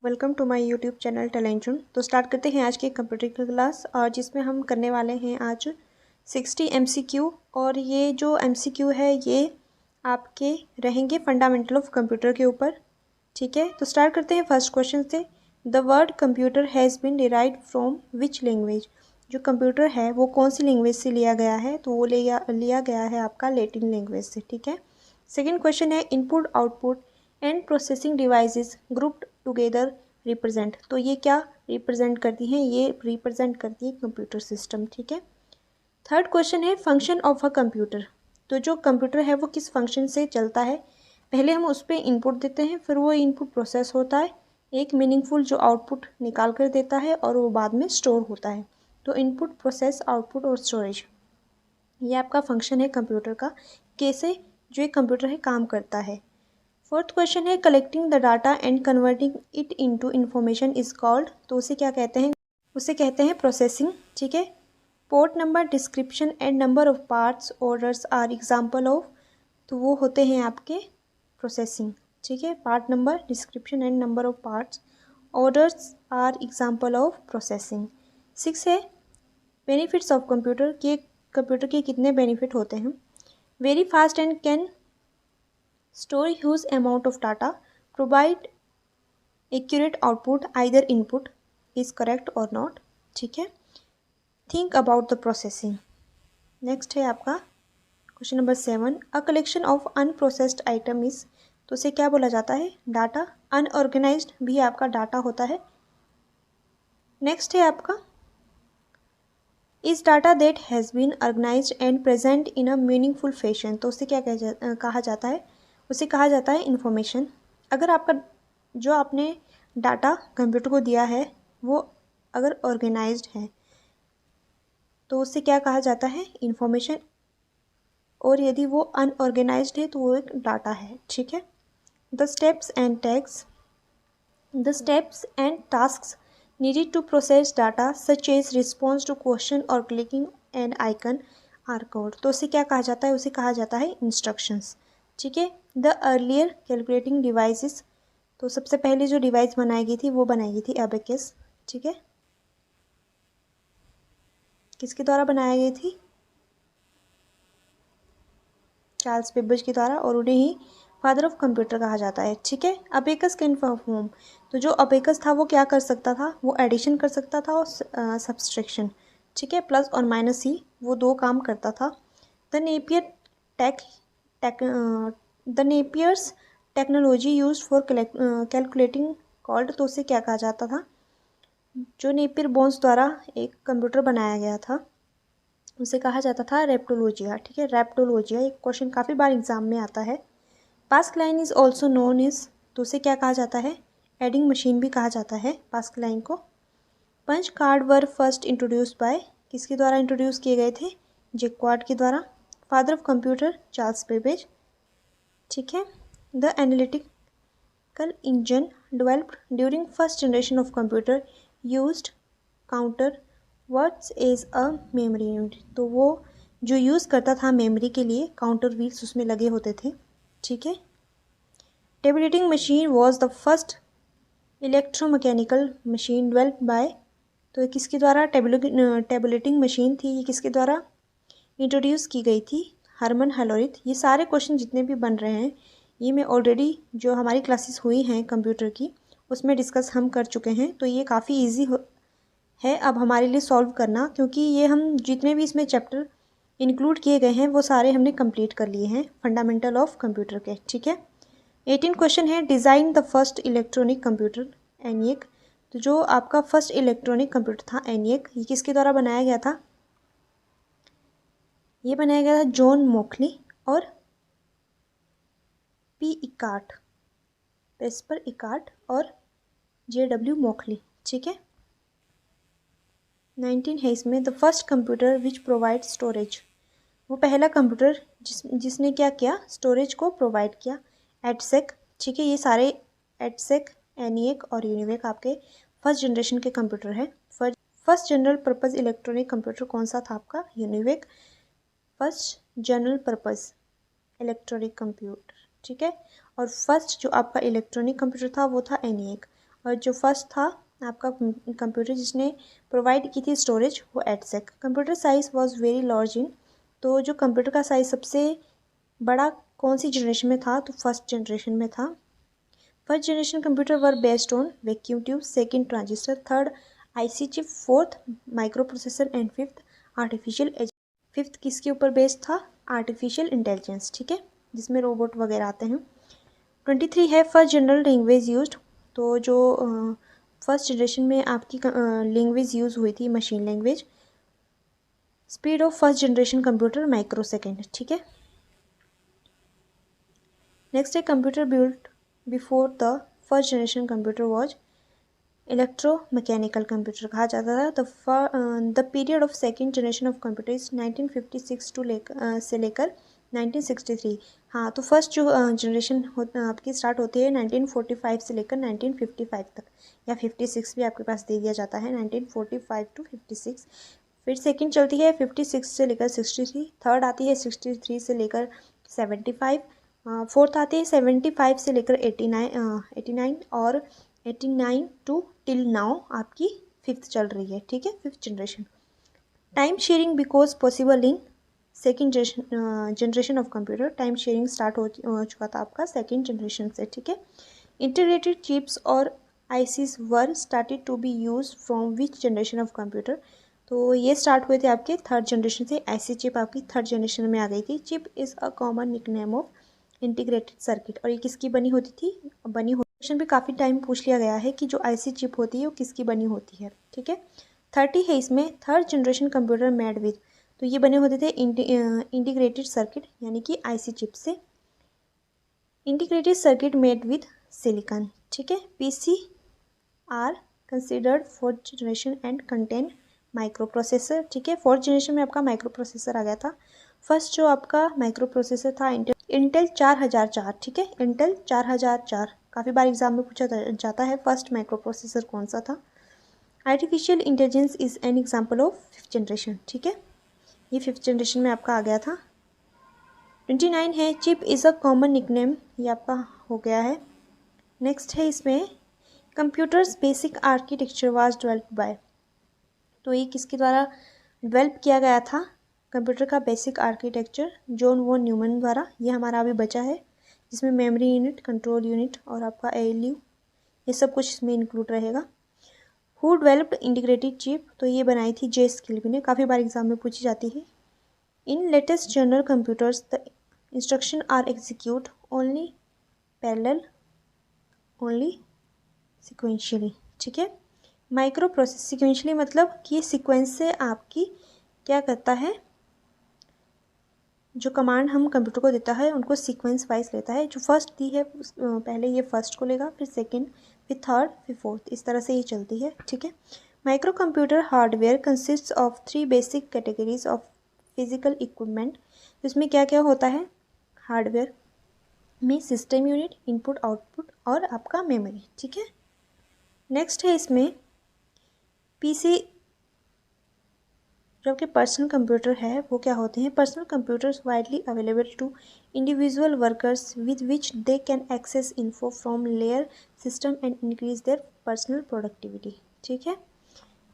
Welcome to my YouTube channel Talentoon. तो start करते हैं आज की कंप्यूटर की क्लास, और जिसमें हम करने वाले हैं आज 60 एमसीक्यू। और ये जो एमसीक्यू है ये आपके रहेंगे फंडामेंटल ऑफ कंप्यूटर के ऊपर। ठीक है, तो स्टार्ट करते हैं फर्स्ट क्वेश्चन से। The word computer has been derived from which language. जो कंप्यूटर है वो कौन सी लैंग्वेज से लिया गया है, तो वो लिया गया है आपका लैटिन लैंग्वेज से। ठीक है, सेकेंड क्वेश्चन है input output and processing devices grouped together represent. तो ये क्या रिप्रेजेंट करती हैं, ये रिप्रेजेंट करती है कंप्यूटर सिस्टम। ठीक है, थर्ड क्वेश्चन है फंक्शन ऑफ अ कंप्यूटर। तो जो कंप्यूटर है वो किस फंक्शन से चलता है। पहले हम उस पर इनपुट देते हैं, फिर वो इनपुट प्रोसेस होता है, एक मीनिंगफुल जो आउटपुट निकाल कर देता है, और वो बाद में स्टोर होता है। तो इनपुट प्रोसेस आउटपुट और स्टोरेज, ये आपका फंक्शन है कंप्यूटर का, कैसे जो एक कंप्यूटर है काम करता है। फोर्थ क्वेश्चन है collecting the data and converting it into information is called. तो उसे क्या कहते हैं, उसे कहते हैं प्रोसेसिंग। ठीक है, port number description and number of parts orders are example of. तो वो होते हैं आपके प्रोसेसिंग। ठीक है, part number description and number of parts orders are example of processing. Six है बेनिफिट्स ऑफ कंप्यूटर, के कंप्यूटर के कितने बेनिफिट होते हैं। Very fast and can store huge amount of data, provide accurate output, either input is correct or not। ठीक है, think about the processing। Next है आपका question number 7, a collection of unprocessed item is. तो उसे क्या बोला जाता है, डाटा। अनऑर्गेनाइज्ड भी आपका डाटा होता है। नेक्स्ट है आपका is data that has been organised and present in a meaningful fashion. तो उसे क्या कहा जाता है, उसे कहा जाता है इंफॉर्मेशन। अगर आपका जो आपने डाटा कंप्यूटर को दिया है वो अगर ऑर्गेनाइज्ड है तो उसे क्या कहा जाता है, इंफॉर्मेशन। और यदि वो अनऑर्गेनाइज्ड है तो वो एक डाटा है। ठीक है, the steps and tasks needed to process data such as response to question और clicking an icon or code. तो उसे क्या कहा जाता है, उसे कहा जाता है इंस्ट्रक्शंस। ठीक है, द अर्लियर कैलकुलेटिंग डिवाइसेस। तो सबसे पहले जो डिवाइस बनाई गई थी वो बनाई गई थी एबेकस। ठीक है, किसके द्वारा बनाई गई थी, चार्ल्स बेबेज के द्वारा, और उन्हें ही फादर ऑफ कंप्यूटर कहा जाता है। ठीक है, अबेकस कैन परफॉर्म। तो जो अबेकस था वो क्या कर सकता था, वो एडिशन कर सकता था और सब्सट्रैक्शन। ठीक है, प्लस और माइनस ही वो दो काम करता था। The Napier the Napier's technology use for calculating called. तो उसे क्या कहा जाता था, जो नेपियर बोन्स द्वारा एक कंप्यूटर बनाया गया था उसे कहा जाता था रेप्टोलॉजिया। ठीक है, रेप्टोलॉजिया एक क्वेश्चन काफ़ी बार एग्जाम में आता है। Pascaline is also known is. तो उसे क्या कहा जाता है, एडिंग मशीन भी कहा जाता है पास्क लाइन को। Punch card were first introduce by, किसके द्वारा इंट्रोड्यूस किए गए थे, जैक्वार्ड के द्वारा। Father of computer Charles Babbage. ठीक है, the analytical engine developed during first generation of computer used counter words as a memory unit. तो वो जो यूज़ करता था मेमोरी के लिए, काउंटर व्हील्स उसमें लगे होते थे। ठीक है, tabulating machine was the first electromechanical machine developed by. तो किसके द्वारा टेबुलेटिंग मशीन थी, ये किसके द्वारा इंट्रोड्यूस की गई थी, हरमन हेलोरिथ। ये सारे क्वेश्चन जितने भी बन रहे हैं ये मैं ऑलरेडी जो हमारी क्लासेस हुई हैं कंप्यूटर की उसमें डिस्कस हम कर चुके हैं। तो ये काफ़ी ईजी है अब हमारे लिए सॉल्व करना, क्योंकि ये हम जितने भी इसमें चैप्टर इंक्लूड किए गए हैं वो सारे हमने कंप्लीट कर लिए हैं फंडामेंटल ऑफ कंप्यूटर के। ठीक है, 18 क्वेश्चन है design the first electronic computer ENIAC. तो जो आपका फर्स्ट इलेक्ट्रॉनिक कंप्यूटर था एनिएक, ये किसके द्वारा बनाया गया था, ये बनाया गया था जॉन मोकली और पी इकार्ट, पेस्पर इकार्ट और JW मोकली। ठीक है, 19 है इसमें the first computer which provide storage. वो पहला कंप्यूटर जिसने क्या किया, स्टोरेज को प्रोवाइड किया, एडसेक। ठीक है, ये सारे एडसेक, एनिएक और यूनिवेक आपके फर्स्ट जनरेशन के कंप्यूटर है। First general purpose electronic computer कौन सा था आपका, UNIVAC first general purpose electronic computer. ठीक है, और फर्स्ट जो आपका इलेक्ट्रॉनिक कंप्यूटर था वो था एनिएक। और जो फर्स्ट था आपका कंप्यूटर जिसने प्रोवाइड की थी स्टोरेज, वो एटसेक। Computer size was very large in, तो जो कंप्यूटर का साइज सबसे बड़ा कौन सी जनरेशन में था, तो फर्स्ट जनरेशन में था। First generation computer were based on vacuum tube, second transistor, third IC chip, fourth micro processor and fifth artificial. Fifth किसके ऊपर बेस्ड था, आर्टिफिशियल इंटेलिजेंस, ठीक है, जिसमें रोबोट वगैरह आते हैं। 23 है फर्स्ट जनरल लैंग्वेज यूज्ड, तो जो फर्स्ट जनरेशन में आपकी लैंग्वेज यूज़ हुई थी machine language. Speed of first generation computer micro second, ठीक है। नेक्स्ट है computer built before the first generation computer was electromechanical computer कहा जाता था। The period of second generation of computer is 1956 से लेकर 1963। हाँ, तो फर्स्ट जो जनरेशन आपकी स्टार्ट होती है 1945 से लेकर 1955 तक, या 56 भी आपके पास दे दिया जाता है, 1945 टू 56। फिर सेकंड चलती है 56 से लेकर 63, थर्ड आती है 63 से लेकर 75, फोर्थ आती है 75 से लेकर 89 और 89 टू टिल नाउ आपकी फिफ्थ चल रही है, ठीक है, fifth generation. Time sharing because possible in second generation of computer, time sharing start हो चुका था आपका सेकेंड जनरेशन से, ठीक है। इंटीग्रेटेड चिप्स और ICs were started to be use from which generation of computer, तो ये स्टार्ट हुए थे आपके थर्ड जनरेशन से। आईसी चिप आपकी थर्ड जनरेशन में आ गई थी। Chip is a common nickname of integrated circuit, और ये किसकी बनी होती थी, क्वेश्चन भी काफ़ी टाइम पूछ लिया गया है कि जो आईसी चिप होती है वो किसकी बनी होती है, ठीक है। 30 है इसमें third generation computer made with, तो ये बने होते थे इंटीग्रेटेड सर्किट यानी कि आईसी चिप से। Integrated circuit made with silicon, ठीक है। PC are considered fourth generation and contain micro processor, ठीक है। फोर्थ जनरेशन में आपका माइक्रो प्रोसेसर आ गया था। फर्स्ट जो आपका माइक्रो प्रोसेसर था इंटेल 4004, ठीक है, इंटेल 4004 काफ़ी बार एग्जाम में पूछा जाता है फर्स्ट माइक्रो प्रोसेसर कौन सा था। Artificial intelligence is an example of fifth generation, ठीक है, ये फिफ्थ जनरेशन में आपका आ गया था। 29 है chip is a common nickname, ये आपका हो गया है। नेक्स्ट है इसमें computers basic architecture was developed by, तो ये किसके द्वारा डेवलप किया गया था कंप्यूटर का basic architecture, John von Neumann द्वारा। ये हमारा अभी बचा है, जिसमें मेमोरी यूनिट, कंट्रोल यूनिट और आपका एएलयू, ये सब कुछ इसमें इंक्लूड रहेगा। हु डेवलप्ड इंटीग्रेटेड चिप, तो ये बनाई थी जे स्किल्बी ने, काफ़ी बार एग्जाम में पूछी जाती है। In latest general computers the instruction are execute only parallel, only sequentially, ठीक है। माइक्रो प्रोसेस सिक्वेंशियली मतलब कि सीक्वेंस से आपकी क्या करता है, जो कमांड हम कंप्यूटर को देता है उनको सीक्वेंस वाइज लेता है। जो फर्स्ट दी है पहले ये फर्स्ट को लेगा, फिर सेकंड, फिर थर्ड, फिर फोर्थ, इस तरह से ये चलती है, ठीक है। Micro computer hardware consist of 3 basic categories of physical equipment, इसमें क्या क्या होता है, हार्डवेयर में सिस्टम यूनिट, इनपुट आउटपुट और आपका मेमोरी, ठीक है। नेक्स्ट है इसमें पीसी, जो आपके पर्सनल कंप्यूटर है वो क्या होते हैं, personal computers widely available to individual workers with which they can access info from layer system and increase their personal productivity, ठीक है।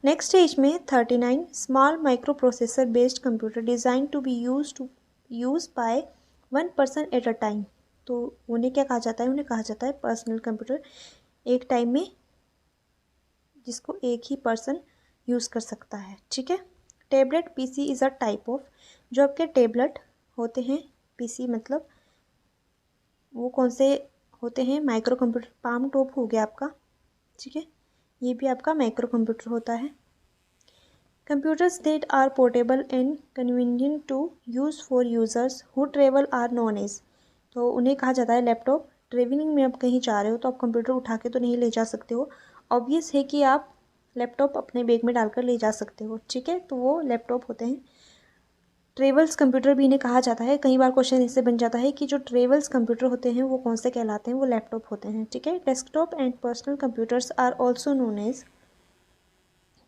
नेक्स्ट है इसमें 39 small micro processor based computer design to be use by one person at a time, तो उन्हें क्या कहा जाता है, उन्हें कहा जाता है पर्सनल कंप्यूटर, एक टाइम में जिसको एक ही पर्सन यूज़ कर सकता है, ठीक है। Tablet PC is a type of, जो आपके टेबलेट होते हैं, पीसी मतलब वो कौन से होते हैं, माइक्रो कंप्यूटर। पाम टॉप हो गया आपका, ठीक है, ये भी आपका माइक्रो कंप्यूटर होता है। Computers that are portable and convenient to use for users who travel are known as, तो उन्हें कहा जाता है लैपटॉप। ट्रेवलिंग में आप कहीं जा रहे हो तो आप कंप्यूटर उठा के तो नहीं ले जा सकते हो, ऑब्वियस है कि आप लैपटॉप अपने बैग में डालकर ले जा सकते हो, ठीक है, तो वो लैपटॉप होते हैं। ट्रेवल्स कंप्यूटर भी इन्हें कहा जाता है, कई बार क्वेश्चन इससे बन जाता है कि जो ट्रेवल्स कंप्यूटर होते हैं वो कौन से कहलाते हैं, वो लैपटॉप होते हैं, ठीक है। Desktop and personal computers are also known as,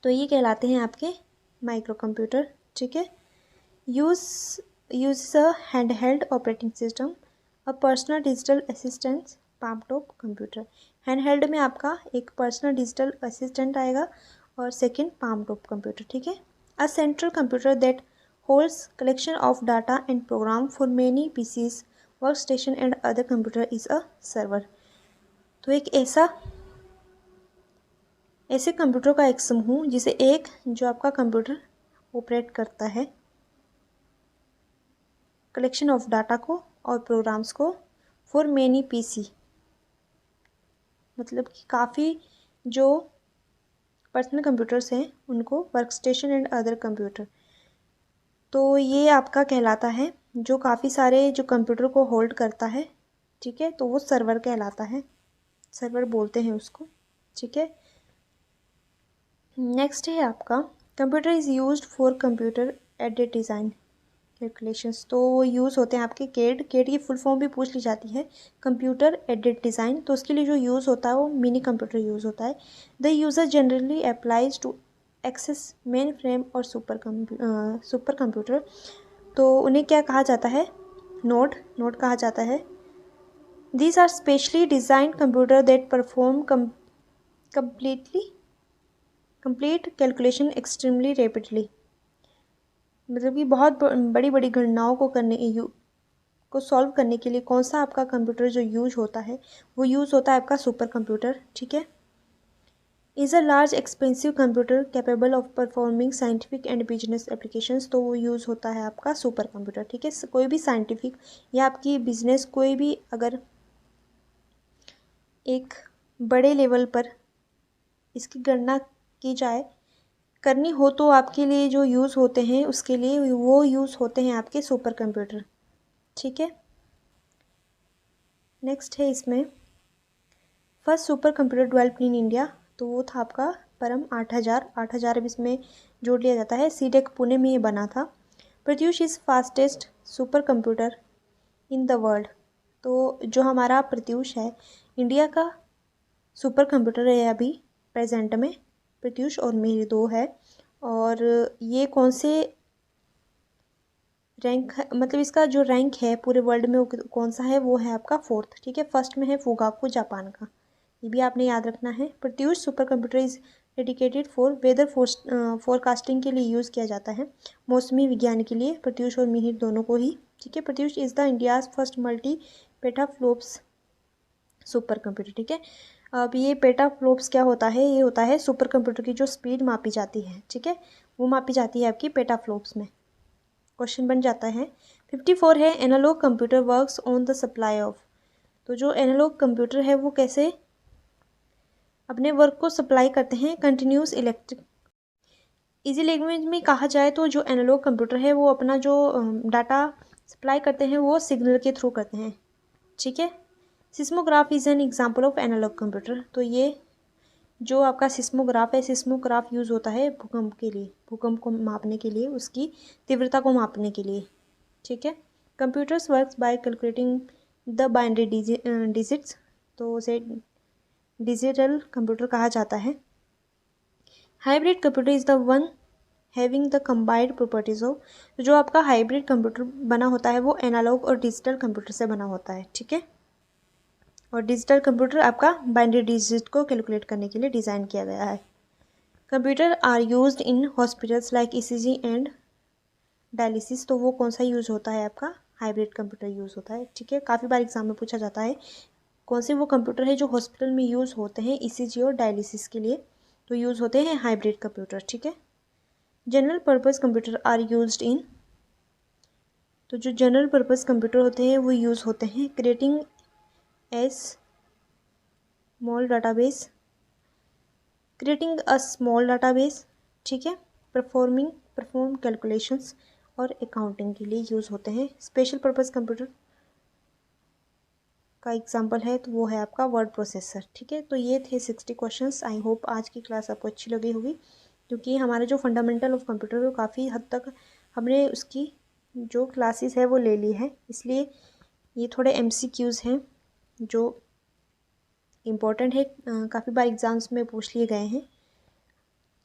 तो ये कहलाते हैं आपके माइक्रो कंप्यूटर, ठीक है। Use a hand held operating system, a personal digital assistant, palm top computer, hand held में आपका एक पर्सनल डिजिटल असिस्टेंट आएगा और सेकंड पाम टॉप कंप्यूटर, ठीक है। A central computer that holds collection of data and program for many PCs, work station and other computer is a server. तो एक ऐसे कंप्यूटर का एक समूह जिसे एक जो आपका कंप्यूटर ऑपरेट करता है कलेक्शन ऑफ डाटा को और प्रोग्राम्स को फॉर मेनी पीसी, मतलब कि काफ़ी जो पर्सनल कंप्यूटर्स हैं उनको work station and other computer. तो ये आपका कहलाता है जो काफ़ी सारे जो कंप्यूटर को होल्ड करता है, ठीक है, तो वो सर्वर कहलाता है, सर्वर बोलते हैं उसको, ठीक है। नेक्स्ट है आपका computer is used for computer aided design calculations. तो वो यूज़ होते हैं आपके केड की फुल फॉर्म भी पूछ ली जाती है, कंप्यूटर एडेड डिज़ाइन। तो उसके लिए जो यूज़ होता है वो मिनी कंप्यूटर यूज़ होता है। The user generally applies to access main frame और सुपर कंप्यूटर। तो उन्हें क्या कहा जाता है, नोड कहा जाता है। These are specially design computer that perform complete calculation extremely rapidly. मतलब कि बहुत बड़ी बड़ी गणनाओं को सॉल्व करने के लिए कौन सा आपका कंप्यूटर जो यूज होता है वो यूज़ होता है आपका सुपर कंप्यूटर, ठीक है। Is a large expensive computer capable of performing scientific and business applications. तो वो यूज़ होता है आपका सुपर कंप्यूटर, ठीक है। कोई भी साइंटिफिक या आपकी बिजनेस कोई भी अगर एक बड़े लेवल पर इसकी गणना की जाए करनी हो तो आपके लिए जो यूज़ होते हैं उसके लिए वो यूज़ होते हैं आपके सुपर कंप्यूटर, ठीक है। नेक्स्ट है इसमें first super computer developed in India. तो वो था आपका परम 8000 अब इसमें जोड़ लिया जाता है। सीटेक पुणे में ये बना था। Pratyush is fastest super computer in the world. तो जो हमारा प्रत्यूष है इंडिया का सुपर कंप्यूटर है अभी प्रेजेंट में, प्रत्यूष और मिहिर दो है। और ये कौन से रैंक है, मतलब इसका जो रैंक है पूरे वर्ल्ड में वो कौन सा है, वो है आपका 4th, ठीक है। फर्स्ट में है फुगाकू जापान का, ये भी आपने याद रखना है। Pratyush super computer is dedicated for weather forecasting के लिए यूज़ किया जाता है, मौसमी विज्ञान के लिए, प्रत्यूष और मिहिर दोनों को ही, ठीक है। Pratyush is the India's first multi petaflops supercomputer, ठीक है। अब ये पेटाफ्लोप्स क्या होता है, ये होता है सुपर कंप्यूटर की जो स्पीड मापी जाती है, ठीक है, वो मापी जाती है आपकी पेटाफ्लोप्स में। क्वेश्चन बन जाता है 54 है analogue computer works on the supply of. तो जो एनालॉग कंप्यूटर है वो कैसे अपने वर्क को सप्लाई करते हैं, कंटिन्यूस इलेक्ट्रिक। इजी लैंग्वेज में कहा जाए तो जो एनालॉग कंप्यूटर है वो अपना जो डाटा सप्लाई करते हैं वो सिग्नल के थ्रू करते हैं, ठीक है। Seismograph is an example of analogue computer. तो ये जो आपका सिस्मोग्राफ है, सिस्मोग्राफ यूज़ होता है भूकंप के लिए, भूकंप को मापने के लिए, उसकी तीव्रता को मापने के लिए, ठीक है। Computers works by calculating the binary digits. तो उसे डिजिटल कंप्यूटर कहा जाता है। Hybrid computer is the one having the combined properties of. तो जो आपका हाइब्रिड कंप्यूटर बना होता है वो एनालॉग और डिजिटल कंप्यूटर से बना होता है, ठीक है। और डिजिटल कंप्यूटर आपका बाइनरी डिजिट को कैलकुलेट करने के लिए डिज़ाइन किया गया है। Computer are used in hospitals like ECG and dialysis. तो वो कौन सा यूज़ होता है आपका, हाइब्रिड कंप्यूटर यूज़ होता है, ठीक है। काफ़ी बार एग्जाम में पूछा जाता है कौन से वो कंप्यूटर है जो हॉस्पिटल में यूज़ होते हैं ईसीजी और डायलिसिस के लिए, तो यूज़ होते हैं हाइब्रिड कंप्यूटर, ठीक है। General purpose computer are used in. तो जो जनरल पर्पज़ कंप्यूटर होते हैं वो यूज़ होते हैं क्रिएटिंग स्मॉल डाटाबेस, ठीक है, परफॉर्म कैलकुलेशंस और अकाउंटिंग के लिए यूज़ होते हैं। स्पेशल पर्पज़ कंप्यूटर का एग्जांपल है तो वो है आपका वर्ड प्रोसेसर, ठीक है। तो ये थे 60 क्वेश्चंस। आई होप आज की क्लास आपको अच्छी लगी होगी, क्योंकि हमारे जो फंडामेंटल ऑफ कंप्यूटर है काफ़ी हद तक हमने उसकी जो क्लासेस है वो ले ली है, इसलिए ये थोड़े MCQs हैं जो इम्पोर्टेंट है, काफ़ी बार एग्ज़ाम्स में पूछ लिए गए हैं।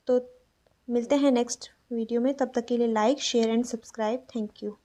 तो मिलते हैं नेक्स्ट वीडियो में, तब तक के लिए like share and subscribe. Thank you.